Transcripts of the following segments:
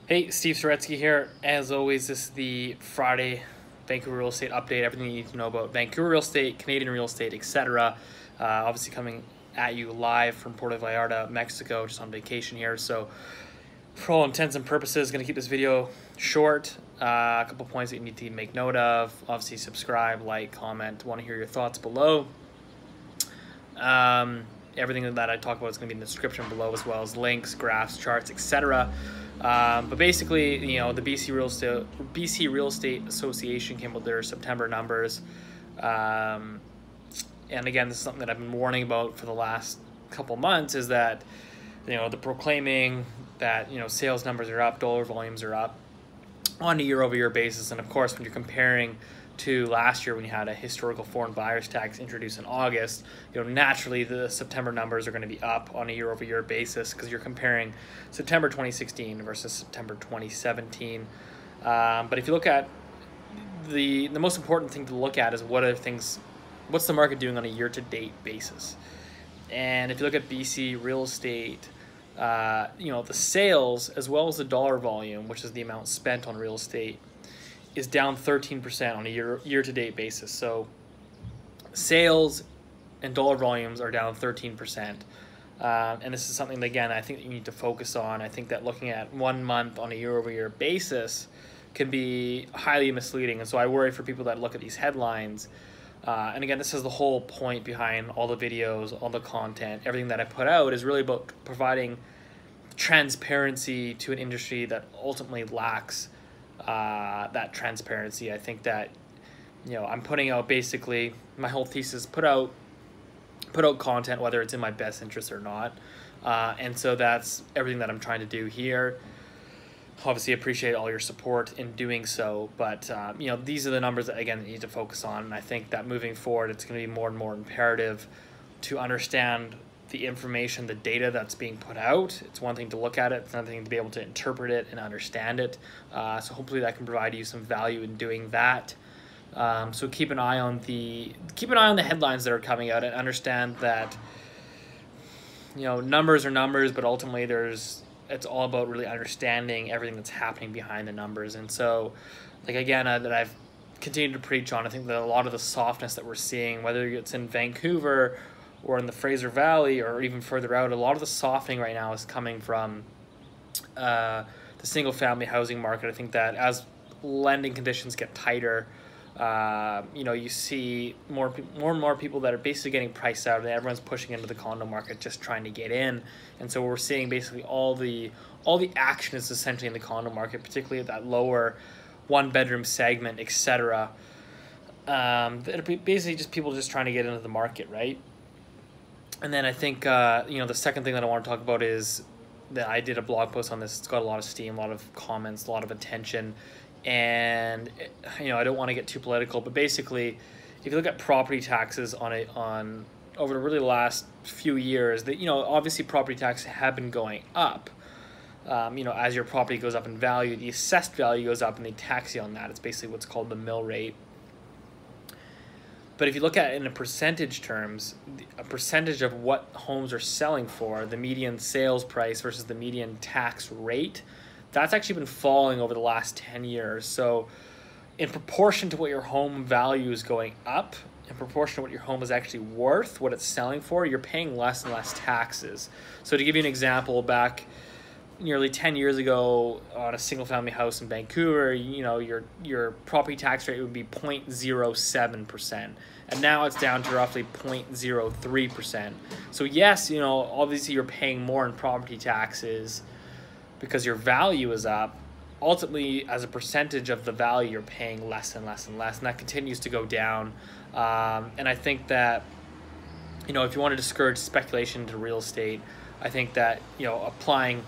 Hey, Steve Saretsky here. As always, this is the Friday Vancouver Real Estate update. Everything you need to know about Vancouver real estate, Canadian real estate, etc. Obviously coming at you live from Puerto Vallarta, Mexico, just on vacation here. So for all intents and purposes, going to keep this video short. A couple points that you need to make note of. Obviously subscribe, like, comment. Want to hear your thoughts below. Everything that I talk about is going to be in the description below, as well as links, graphs, charts, etc. But basically, the BC Real Estate Association came out with their September numbers. And again, this is something that I've been warning about for the last couple months, is that, they're proclaiming that, sales numbers are up, dollar volumes are up on a year-over-year basis. And of course, when you're comparing to last year, when you had a historical foreign buyers tax introduced in August, naturally the September numbers are going to be up on a year-over-year basis, because you're comparing September 2016 versus September 2017. But if you look at the most important thing to look at is what's the market doing on a year-to-date basis. And if you look at BC real estate, the sales as well as the dollar volume, which is the amount spent on real estate, is down 13% on a year-to-date basis. So sales and dollar volumes are down 13%. And this is something that, again, I think that you need to focus on. I think that looking at 1 month on a year-over-year basis can be highly misleading. And so I worry for people that look at these headlines. And again, this is the whole point behind all the videos, all the content, everything that I put out is really about providing transparency to an industry that ultimately lacks that transparency. I think that, I'm putting out, basically my whole thesis, put out content, whether it's in my best interest or not. And so that's everything that I'm trying to do here. Obviously appreciate all your support in doing so, but these are the numbers that, again, you need to focus on. And I think that moving forward, it's going to be more and more imperative to understand the information, the data that's being put out. It's one thing to look at it, it's another thing to be able to interpret it and understand it. So hopefully that can provide you some value in doing that. So keep an eye on the headlines that are coming out, and understand that numbers are numbers, but ultimately it's all about really understanding everything that's happening behind the numbers. And so, again, that I've continued to preach on, I think that a lot of the softness that we're seeing, whether it's in Vancouver or in the Fraser Valley or even further out, a lot of the softening right now is coming from the single-family housing market. I think that as lending conditions get tighter, you see more and more people that are basically getting priced out, and everyone's pushing into the condo market just trying to get in. And so we're seeing basically all the action is essentially in the condo market, particularly at that lower one-bedroom segment, etc. It'll be basically just people just trying to get into the market, right? And then I think the second thing that I want to talk about is that I did a blog post on this. It's got a lot of steam, a lot of comments, a lot of attention. And I don't want to get too political, but basically, if you look at property taxes on over the really last few years, that obviously property taxes have been going up. As your property goes up in value, the assessed value goes up, and they tax you on that. It's basically what's called the mill rate. But if you look at it in a percentage terms, a percentage of what homes are selling for, the median sales price versus the median tax rate, that's actually been falling over the last 10 years. So in proportion to what your home value is going up, in proportion to what your home is actually worth, what it's selling for, you're paying less and less taxes. So to give you an example, back nearly 10 years ago on a single family house in Vancouver, your property tax rate would be 0.07%. And now it's down to roughly 0.03%. So yes, obviously you're paying more in property taxes because your value is up. Ultimately, as a percentage of the value, you're paying less and less and less, and that continues to go down. And I think that, if you want to discourage speculation into real estate, I think that, applying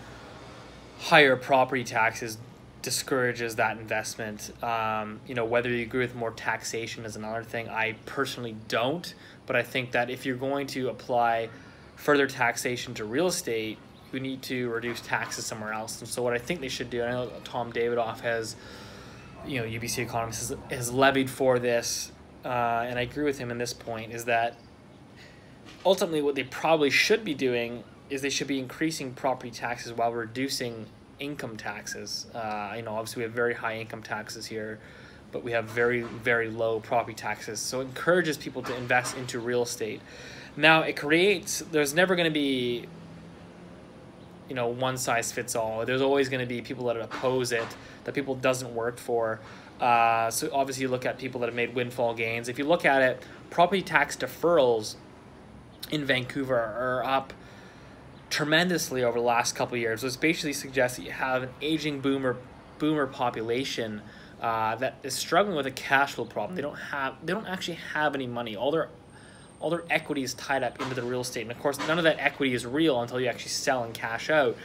higher property taxes discourages that investment. Whether you agree with more taxation is another thing. I personally don't, but I think that if you're going to apply further taxation to real estate, we need to reduce taxes somewhere else. And so what I think they should do, I know Tom Davidoff has, UBC economist, has levied for this, and I agree with him in this point, is that ultimately what they probably should be doing is they should be increasing property taxes while reducing income taxes. Obviously we have very high income taxes here, but we have very, very low property taxes. So it encourages people to invest into real estate. Now there's never going to be, one size fits all. There's always going to be people that oppose it, that people doesn't work for. So obviously you look at people that have made windfall gains. If you look at it, property tax deferrals in Vancouver are up tremendously over the last couple of years. This basically suggests that you have an aging boomer population that is struggling with a cash flow problem. They don't actually have any money. All their equity is tied up into the real estate, and of course none of that equity is real until you actually sell and cash out.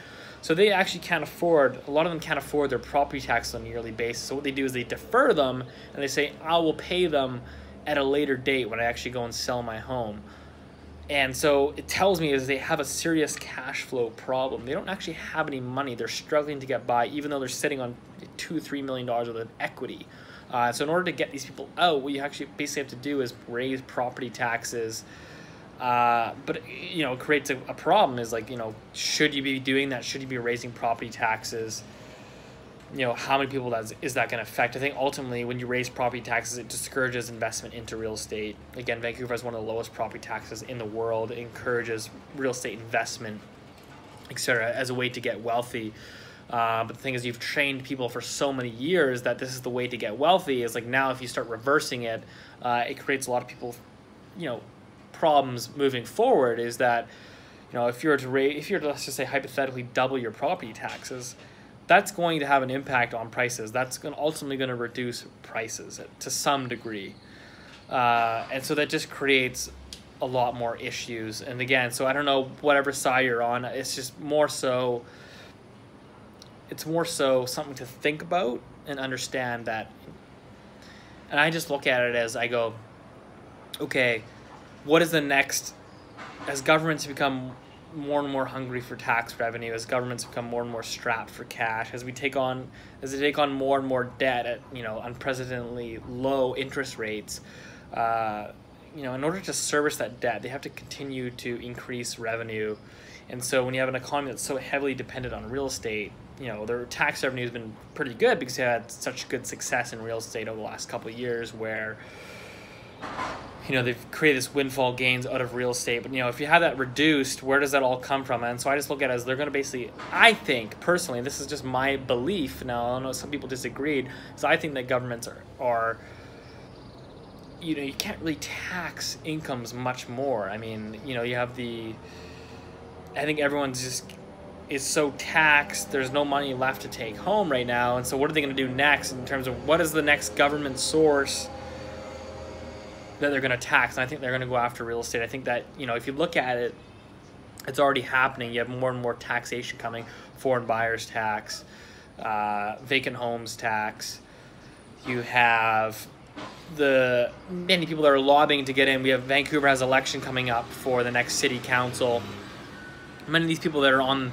So they actually can't afford, a lot of them can't afford their property tax on a yearly basis. So what they do is they defer them, and they say, I will pay them at a later date when I actually go and sell my home. And so it tells me is they have a serious cash flow problem. They don't actually have any money. They're struggling to get by, even though they're sitting on $2-3 million worth of equity. So in order to get these people out, what you actually basically have to do is raise property taxes. But it creates a problem. Is like, should you be doing that? Should you be raising property taxes? How many people is that going to affect? I think ultimately when you raise property taxes, it discourages investment into real estate. Again, Vancouver has one of the lowest property taxes in the world. It encourages real estate investment, etc., as a way to get wealthy. But the thing is, you've trained people for so many years that this is the way to get wealthy. Is like now if you start reversing it, it creates a lot of people, problems moving forward. Is that, if you're to let's just say hypothetically double your property taxes, that's going to have an impact on prices. That's ultimately going to reduce prices to some degree. And so that just creates a lot more issues. And again, so I don't know whatever side you're on, it's just more so something to think about and understand that. And I just look at it as I go, okay, what is the next, as governments become more and more hungry for tax revenue, as governments become more and more strapped for cash, as they take on more and more debt at unprecedentedly low interest rates, in order to service that debt, they have to continue to increase revenue. And so when you have an economy that's so heavily dependent on real estate, their tax revenue has been pretty good because they had such good success in real estate over the last couple of years where they've created this windfall gains out of real estate. But, if you have that reduced, where does that all come from? And so I just look at it as they're going to basically, I think, personally, this is just my belief. Now, I know some people disagreed. So I think that governments are you can't really tax incomes much more. I mean, you have I think everyone's just is so taxed. There's no money left to take home right now. And so what are they going to do next in terms of what is the next government source that they're going to tax? And I think they're going to go after real estate. I think that, if you look at it, it's already happening. You have more and more taxation coming. Foreign buyers tax, vacant homes tax. You have many people that are lobbying to get in. We have Vancouver has election coming up for the next city council. Many of these people that are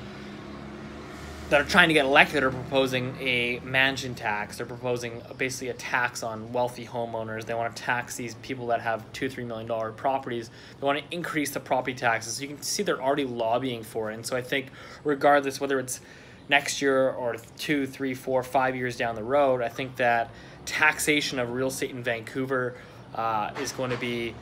trying to get elected are proposing a mansion tax. They're proposing basically a tax on wealthy homeowners. They want to tax these people that have $2-3 million properties. They want to increase the property taxes. So you can see they're already lobbying for it. And so I think regardless whether it's next year or 2, 3, 4, 5 years down the road, I think that taxation of real estate in Vancouver is going to be,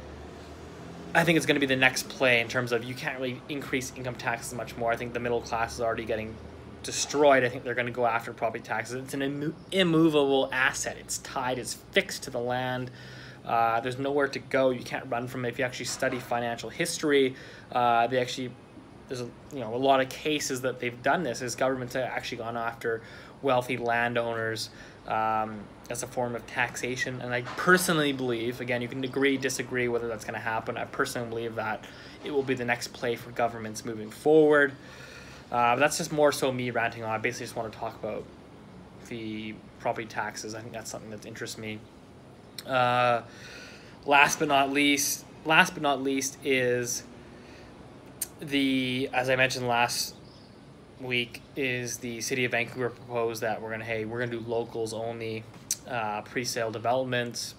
I think it's going to be the next play in terms of you can't really increase income taxes much more. I think the middle class is already getting destroyed. I think they're going to go after property taxes. It's an immovable asset. It's tied, it's fixed to the land. There's nowhere to go. You can't run from it. If you actually study financial history, there's a lot of cases that they've done this, is governments have actually gone after wealthy landowners as a form of taxation. And I personally believe, again, you can agree, disagree whether that's going to happen. I personally believe that it will be the next play for governments moving forward. But that's just more so me ranting on. I basically just want to talk about the property taxes. I think that's something that interests me. Last but not least is as I mentioned last week, is the city of Vancouver proposed that we're gonna do locals only pre-sale developments.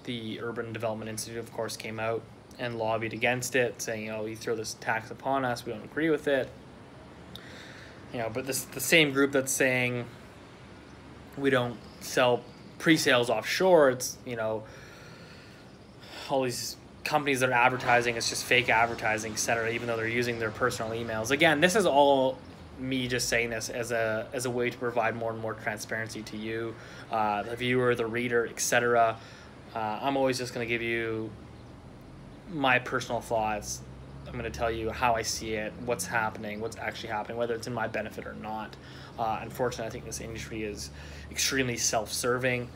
The Urban Development Institute, of course, came out and lobbied against it, saying, you throw this tax upon us, we don't agree with it. but this the same group that's saying we don't sell pre-sales offshore. It's, all these companies that are advertising, it's just fake advertising, etc., even though they're using their personal emails. Again, this is all me just saying this as a way to provide more and more transparency to you, the viewer, the reader, etc. I'm always just going to give you my personal thoughts. I'm going to tell you how I see it, what's happening, what's actually happening, whether it's in my benefit or not. Unfortunately, I think this industry is extremely self-serving.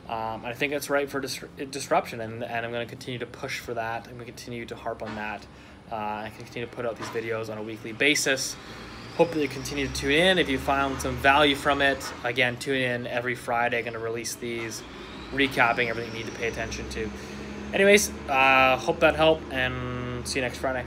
I think it's right for disruption, and I'm going to continue to push for that. I'm going to continue to harp on that. I can continue to put out these videos on a weekly basis. Hope that you continue to tune in. If you found some value from it, again, tune in every Friday. I'm going to release these, recapping everything you need to pay attention to. Anyways, hope that helped, and see you next Friday.